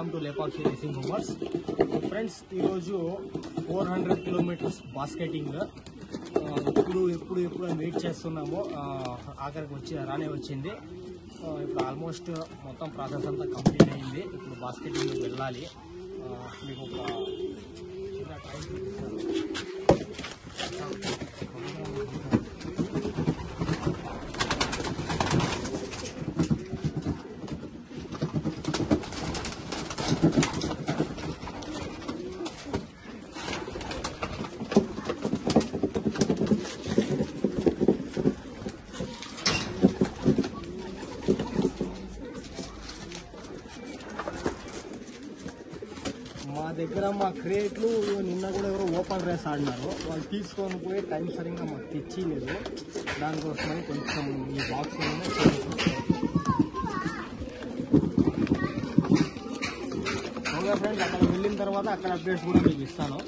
Welcome to Lepakshi racing rumours. Friends, ఈరోజు 400 kilometres బాస్కెటింగ్. ఎప్పుడు wait చేస్తున్నామో ఆఖరికి రానే వచ్చింది. ఇప్పుడు ఆల్మోస్ట్ మొత్తం ప్రాసెస్ అంతా కంప్లీట్ అయింది. ఇప్పుడు బాస్కెటింగ్ వెళ్ళాలి. మీకు ఒక చిన్న టైం చూపిస్తాను. మా దగ్గర మా క్రియేట్లు నిన్న కూడా ఎవరో ఓపెన్ రేస్ ఆడినారు. వాళ్ళు తీసుకొని పోయి టైం సరిగ్గా మాకు తెచ్చిలేదు. దానికోసమని కొంచెం ఈ బాక్స్ ఓకే ఫ్రెండ్స్, అక్కడ వెళ్ళిన తర్వాత అక్కడ అప్డేట్స్ కూడా మీకు ఇస్తాను.